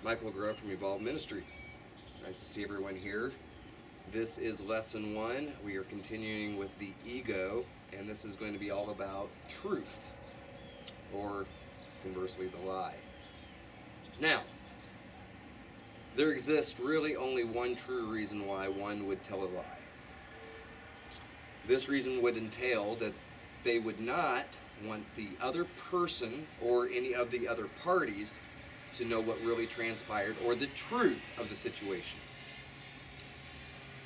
Michael Grove from Evolve Ministry. Nice to see everyone here. This is lesson 1. We are continuing with the ego, and this is going to be all about truth, or conversely, the lie. Now, there exists really only one true reason why one would tell a lie. This reason would entail that they would not want the other person or any of the other parties to know what really transpired or the truth of the situation.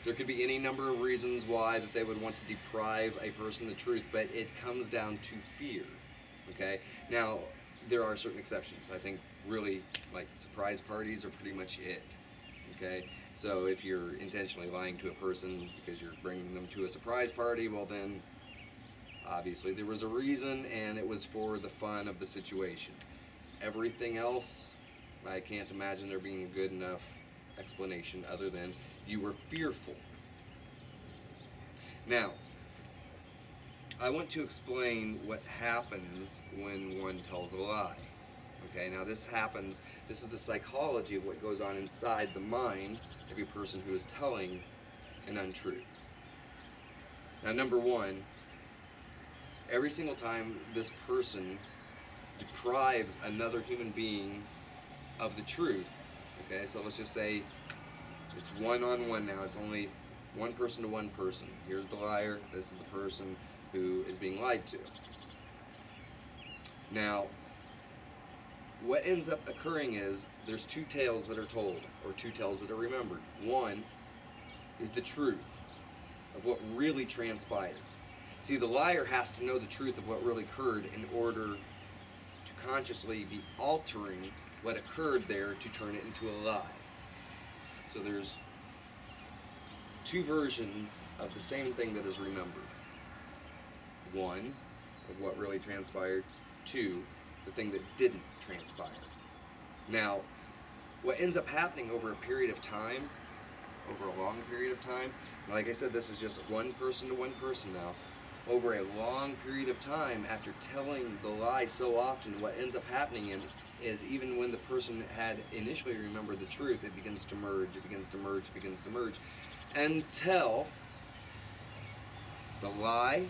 There could be any number of reasons why that they would want to deprive a person of the truth, but it comes down to fear. Okay? Now, there are certain exceptions. I think really, like, surprise parties are pretty much it. Okay? So if you're intentionally lying to a person because you're bringing them to a surprise party, well then, obviously there was a reason, and it was for the fun of the situation. Everything else, I can't imagine there being a good enough explanation other than you were fearful. Now, I want to explain what happens when one tells a lie. Okay, now this is the psychology of what goes on inside the mind of a person who is telling an untruth. Now, number one, every single time this person deprives another human being of the truth, okay, so let's just say it's one-on-one now, it's only one person to one person. Here's the liar, this is the person who is being lied to. Now, what ends up occurring is there's two tales that are told, or two tales that are remembered. One is the truth of what really transpired. See, the liar has to know the truth of what really occurred in order to consciously be altering what occurred there to turn it into a lie. So there's two versions of the same thing that is remembered. One, of what really transpired. Two, the thing that didn't transpire. Now, what ends up happening over a period of time, over a long period of time, like I said, this is just one person to one person now, over a long period of time, after telling the lie so often, what ends up happening is even when the person had initially remembered the truth, it begins to merge, it begins to merge, it begins to merge, until the lie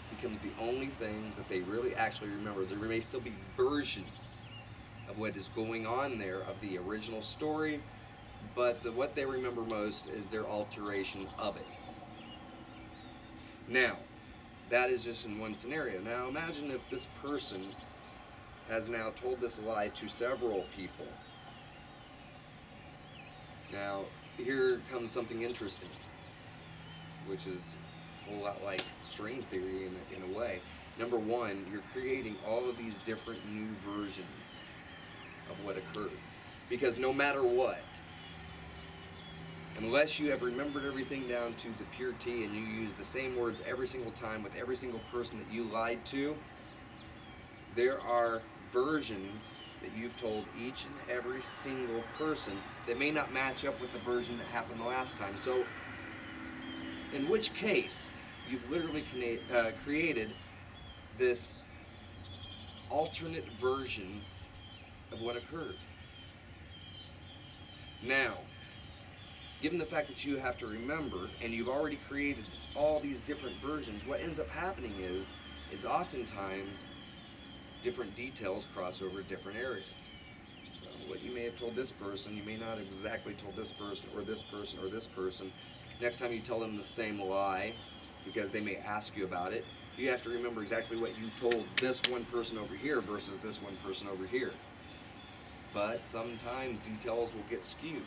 becomes the only thing that they really actually remember. There may still be versions of what is going on there of the original story, but what they remember most is their alteration of it. Now, that is just in one scenario. Now imagine if this person has now told this lie to several people. Now, here comes something interesting, which is a whole lot like string theory in a way. Number one, you're creating all of these different new versions of what occurred. Because no matter what, unless you have remembered everything down to the pure T and you use the same words every single time with every single person that you lied to, there are versions that you've told each and every single person that may not match up with the version that happened the last time. So, in which case, you've literally created this alternate version of what occurred. Now, given the fact that you have to remember, and you've already created all these different versions, what ends up happening is oftentimes different details cross over different areas. So what you may have told this person, you may not have exactly told this person or this person or this person. Next time you tell them the same lie, because they may ask you about it, you have to remember exactly what you told this one person over here versus this one person over here. But sometimes details will get skewed.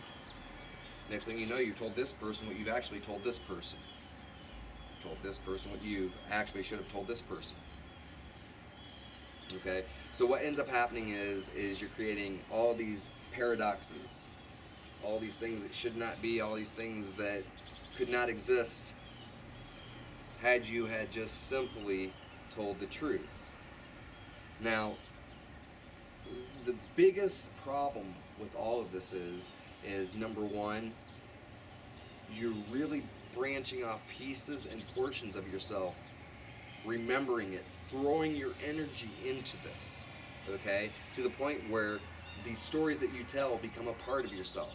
Next thing you know, you've told this person what you've actually told this person. You told this person what you've actually should have told this person. Okay? So what ends up happening is you're creating all these paradoxes, all these things that should not be, all these things that could not exist had you had just simply told the truth. Now, the biggest problem with all of this is number one, you're really branching off pieces and portions of yourself, remembering it, throwing your energy into this, okay, to the point where these stories that you tell become a part of yourself.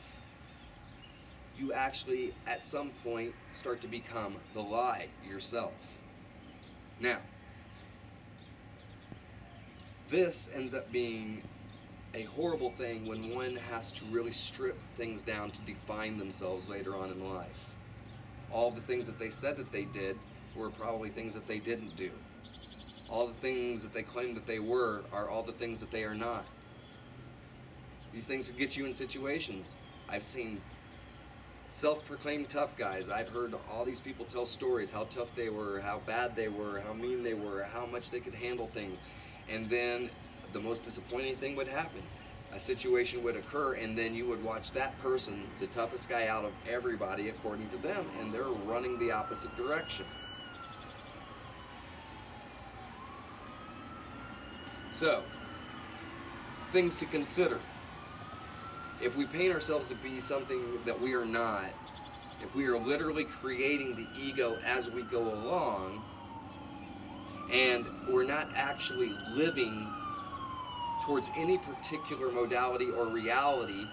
You actually, at some point, start to become the lie yourself. Now, this ends up being a horrible thing when one has to really strip things down to define themselves later on in life. All the things that they said that they did were probably things that they didn't do. All the things that they claimed that they were are all the things that they are not. These things can get you in situations. I've seen self-proclaimed tough guys. I've heard all these people tell stories, how tough they were, how bad they were, how mean they were, how much they could handle things. And then the most disappointing thing would happen. A situation would occur, and then you would watch that person, the toughest guy out of everybody according to them, and they're running the opposite direction. So, things to consider. If we paint ourselves to be something that we are not, if we are literally creating the ego as we go along, and we're not actually living towards any particular modality or reality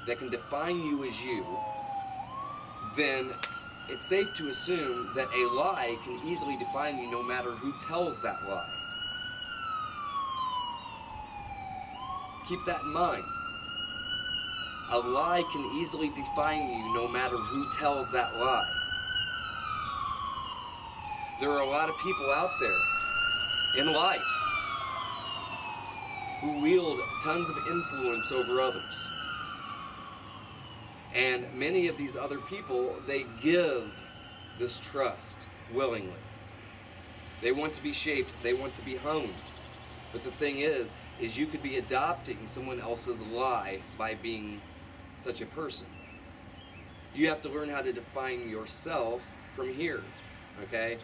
that can define you as you, then it's safe to assume that a lie can easily define you no matter who tells that lie. Keep that in mind. A lie can easily define you no matter who tells that lie. There are a lot of people out there in life who wield tons of influence over others. And many of these other people, they give this trust willingly. They want to be shaped, they want to be honed. But the thing is you could be adopting someone else's lie by being such a person. You have to learn how to define yourself from here, okay?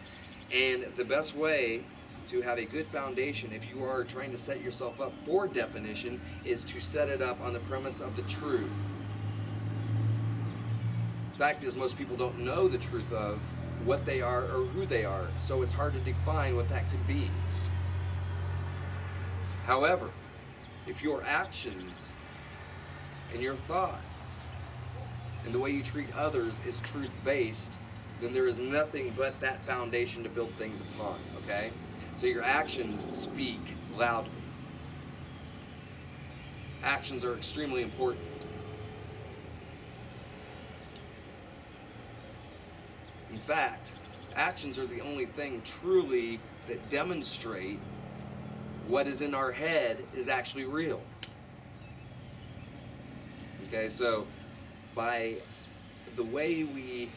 And the best way to have a good foundation, if you are trying to set yourself up for definition, is to set it up on the premise of the truth. The fact is, most people don't know the truth of what they are or who they are, so it's hard to define what that could be. However, if your actions and your thoughts and the way you treat others is truth-based, then there is nothing but that foundation to build things upon, okay? So your actions speak loudly. Actions are extremely important. In fact, actions are the only thing truly that demonstrate what is in our head is actually real. Okay, so by the way we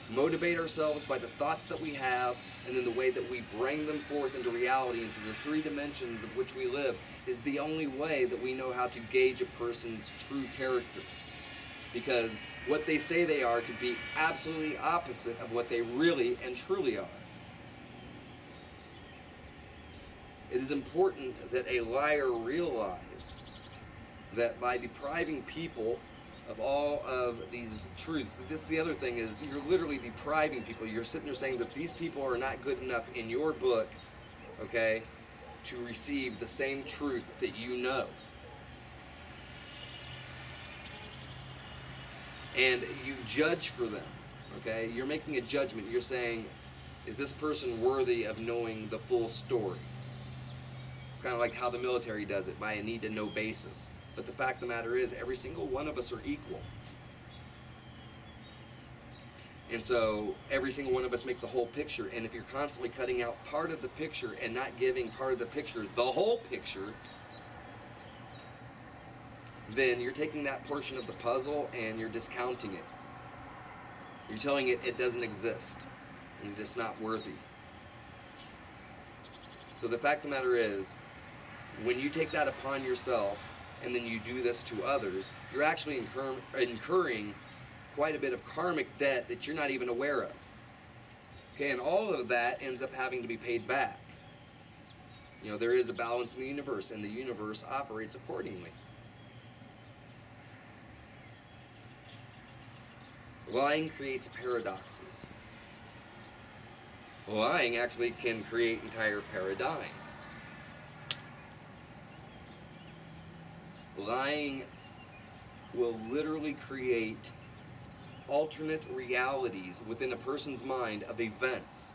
motivate ourselves, by the thoughts that we have, and then the way that we bring them forth into reality, into the three dimensions of which we live, is the only way that we know how to gauge a person's true character. Because what they say they are could be absolutely opposite of what they really and truly are. It is important that a liar realize that by depriving people of all of these truths, this is the other thing, is you're literally depriving people. You're sitting there saying that these people are not good enough in your book, okay, to receive the same truth that you know. And you judge for them, okay? You're making a judgment. You're saying, is this person worthy of knowing the full story? It's kind of like how the military does it, by a need-to-know basis. But the fact of the matter is, every single one of us are equal. And so, every single one of us make the whole picture. And if you're constantly cutting out part of the picture and not giving part of the picture the whole picture, then you're taking that portion of the puzzle and you're discounting it. You're telling it it doesn't exist, and it's not worthy. So the fact of the matter is, when you take that upon yourself, and then you do this to others, you're actually incurring quite a bit of karmic debt that you're not even aware of. Okay, and all of that ends up having to be paid back. You know, there is a balance in the universe, and the universe operates accordingly. Lying creates paradoxes. Lying actually can create entire paradigms. Lying will literally create alternate realities within a person's mind of events.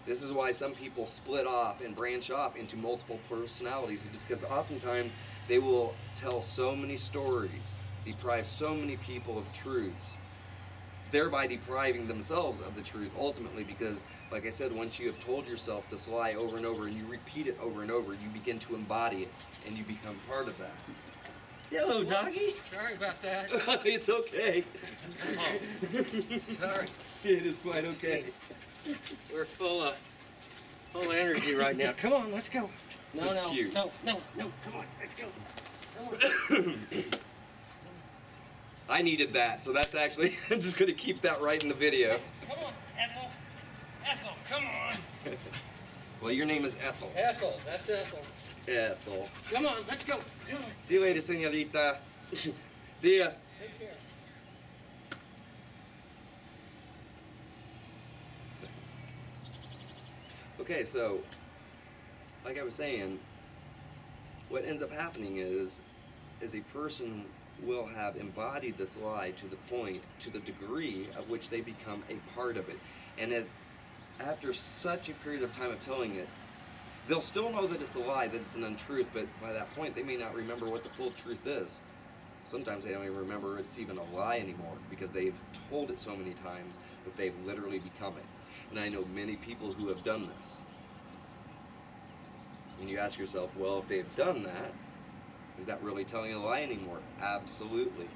This is why some people split off and branch off into multiple personalities, because oftentimes they will tell so many stories, deprive so many people of truths, thereby depriving themselves of the truth ultimately, because, like I said, once you have told yourself this lie over and over and you repeat it over and over, you begin to embody it and you become part of that. Hello, doggy. Sorry about that. It's okay. Oh, sorry. It is quite okay. We're full of energy right now. Come on, let's go. No, That's no, cute. no, no, no. Come on, let's go. Come on. I needed that, so that's actually, I'm just going to keep that right in the video. Come on, Ethel. Ethel, come on. Well, your name is Ethel. Ethel, that's Ethel. Ethel. Come on, let's go. Come on. See you later, señorita. See ya. Take care. Okay, so, like I was saying, what ends up happening is a person will have embodied this lie to the point, to the degree of which they become a part of it. And after such a period of time of telling it, they'll still know that it's a lie, that it's an untruth, but by that point they may not remember what the full truth is. Sometimes they don't even remember it's even a lie anymore, because they've told it so many times that they've literally become it. And I know many people who have done this. And you ask yourself, well, if they've done that, is that really telling a lie anymore? Absolutely.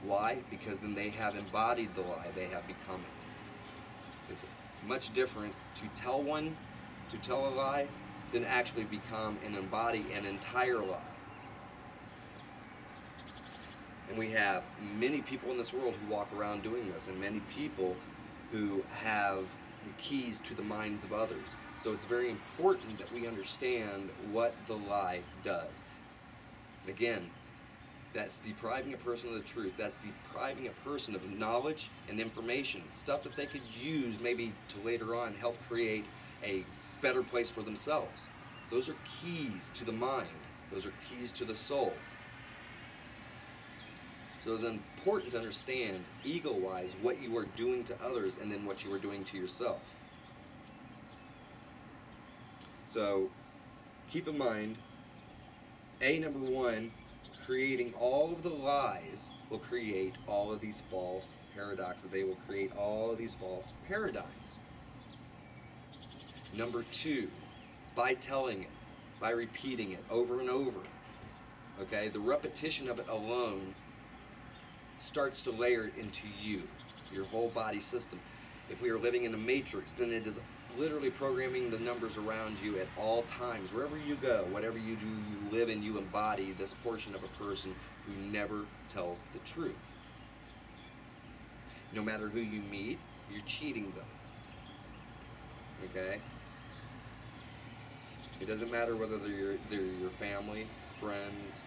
Why? Because then they have embodied the lie, they have become it. It's much different to tell a lie, than actually become and embody an entire lie. And we have many people in this world who walk around doing this, and many people who have the keys to the minds of others. So it's very important that we understand what the lie does. Again, that's depriving a person of the truth. That's depriving a person of knowledge and information, stuff that they could use maybe to later on help create a better place for themselves. Those are keys to the mind. Those are keys to the soul. So it's important to understand, ego-wise, what you are doing to others and then what you are doing to yourself. So keep in mind, number one, creating all of the lies will create all of these false paradoxes. They will create all of these false paradigms. Number two, by telling it, by repeating it over and over, okay, the repetition of it alone starts to layer into you, your whole body system. If we are living in a matrix, then it is literally programming the numbers around you at all times. Wherever you go, whatever you do, you live and you embody this portion of a person who never tells the truth. No matter who you meet, you're cheating them. Okay? It doesn't matter whether they're your family, friends,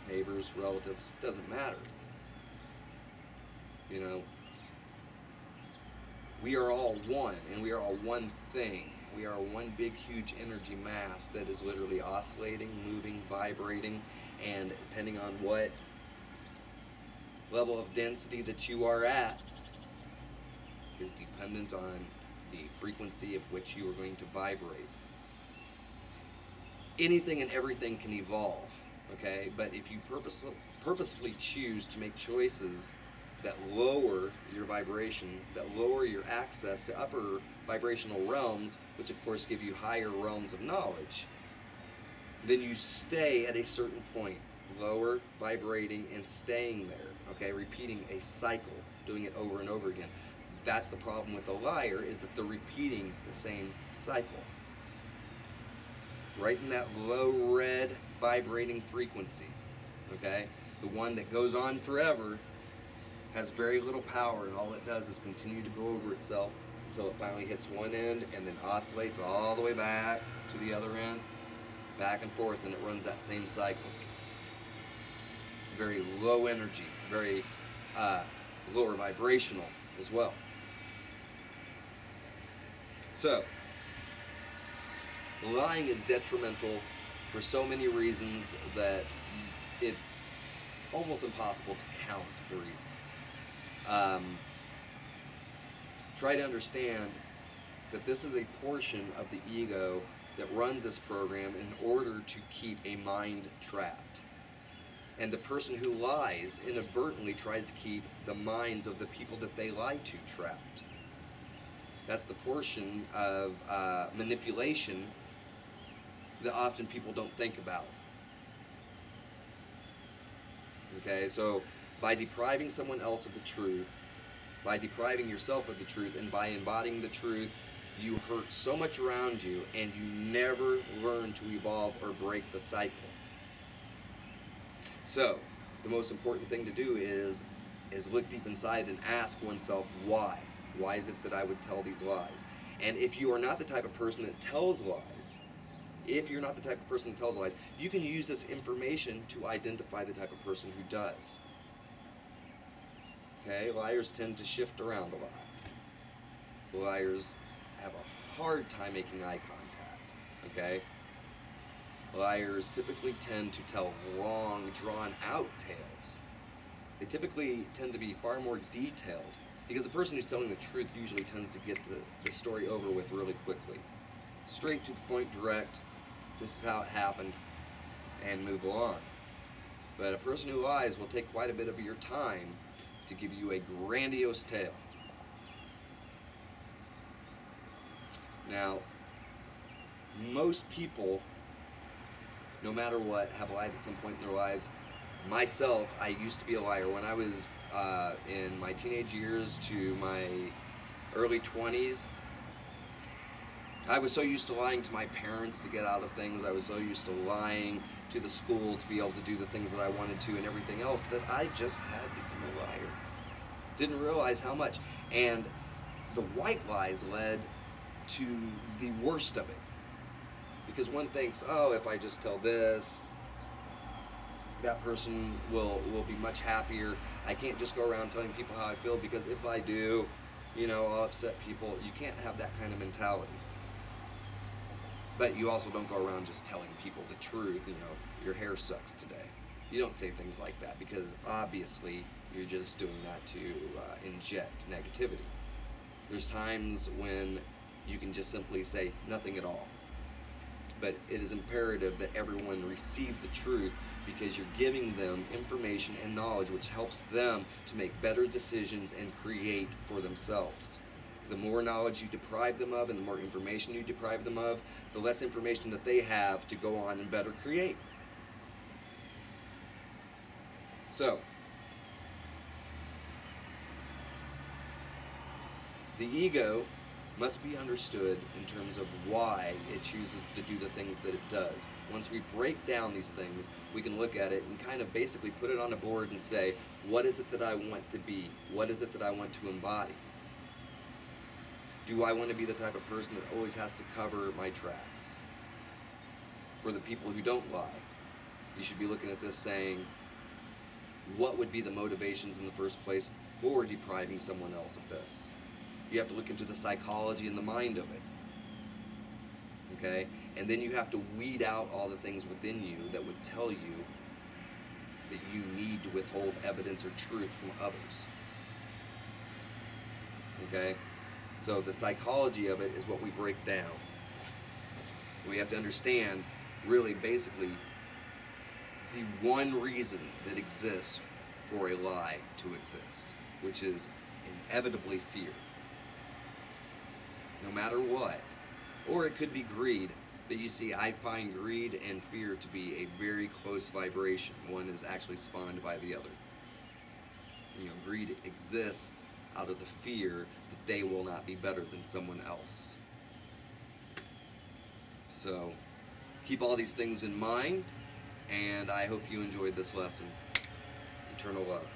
neighbors, relatives. It doesn't matter. You know, we are all one, and we are all one thing. We are one big, huge energy mass that is literally oscillating, moving, vibrating, and depending on what level of density that you are at is dependent on the frequency of which you are going to vibrate. Anything and everything can evolve, okay? But if you purposefully choose to make choices that lower your vibration, that lower your access to upper vibrational realms, which of course give you higher realms of knowledge, then you stay at a certain point, lower, vibrating, and staying there, okay? Repeating a cycle, doing it over and over again. That's the problem with the liar, is that they're repeating the same cycle. Right in that low red vibrating frequency, okay? The one that goes on forever has very little power, and all it does is continue to go over itself until it finally hits one end and then oscillates all the way back to the other end, back and forth, and it runs that same cycle. Very low energy, very lower vibrational as well. So, lying is detrimental for so many reasons that it's almost impossible to count the reasons. Try to understand that this is a portion of the ego that runs this program in order to keep a mind trapped. And the person who lies inadvertently tries to keep the minds of the people that they lie to trapped. That's the portion of manipulation that often people don't think about. Okay, so by depriving someone else of the truth, by depriving yourself of the truth, and by embodying the truth, you hurt so much around you, and you never learn to evolve or break the cycle. So, the most important thing to do is look deep inside and ask oneself why. Why is it that I would tell these lies? And if you are not the type of person that tells lies, you can use this information to identify the type of person who does. Okay, liars tend to shift around a lot. Liars have a hard time making eye contact. Okay? Liars typically tend to tell long, drawn-out tales. They typically tend to be far more detailed, because the person who's telling the truth usually tends to get the story over with really quickly. Straight to the point, direct, this is how it happened, and move on. But a person who lies will take quite a bit of your time to give you a grandiose tale. Now, most people, no matter what, have lied at some point in their lives. Myself, I used to be a liar. When I was in my teenage years to my early 20s, I was so used to lying to my parents to get out of things. I was so used to lying to the school to be able to do the things that I wanted to and everything else that I just had to become a liar. Didn't realize how much. And the white lies led to the worst of it. Because one thinks, oh, if I just tell this, that person will be much happier. I can't just go around telling people how I feel, because if I do, I'll upset people. You can't have that kind of mentality. But you also don't go around just telling people the truth, your hair sucks today. You don't say things like that, because obviously you're just doing that to inject negativity. There's times when you can just simply say nothing at all. But it is imperative that everyone receive the truth, because you're giving them information and knowledge which helps them to make better decisions and create for themselves. The more knowledge you deprive them of and the more information you deprive them of, the less information that they have to go on and better create. So, the ego must be understood in terms of why it chooses to do the things that it does. Once we break down these things, we can look at it and kind of basically put it on a board and say, what is it that I want to be? What is it that I want to embody? Do I want to be the type of person that always has to cover my tracks? For the people who don't lie, you should be looking at this saying, what would be the motivations in the first place for depriving someone else of this? You have to look into the psychology and the mind of it. Okay? And then you have to weed out all the things within you that would tell you that you need to withhold evidence or truth from others. Okay? So the psychology of it is what we break down. We have to understand, really, basically, the one reason that exists for a lie to exist, which is inevitably fear. No matter what. Or it could be greed. But you see, I find greed and fear to be a very close vibration. One is actually spawned by the other. Greed exists out of the fear that they will not be better than someone else. So, keep all these things in mind, and I hope you enjoyed this lesson. Eternal love.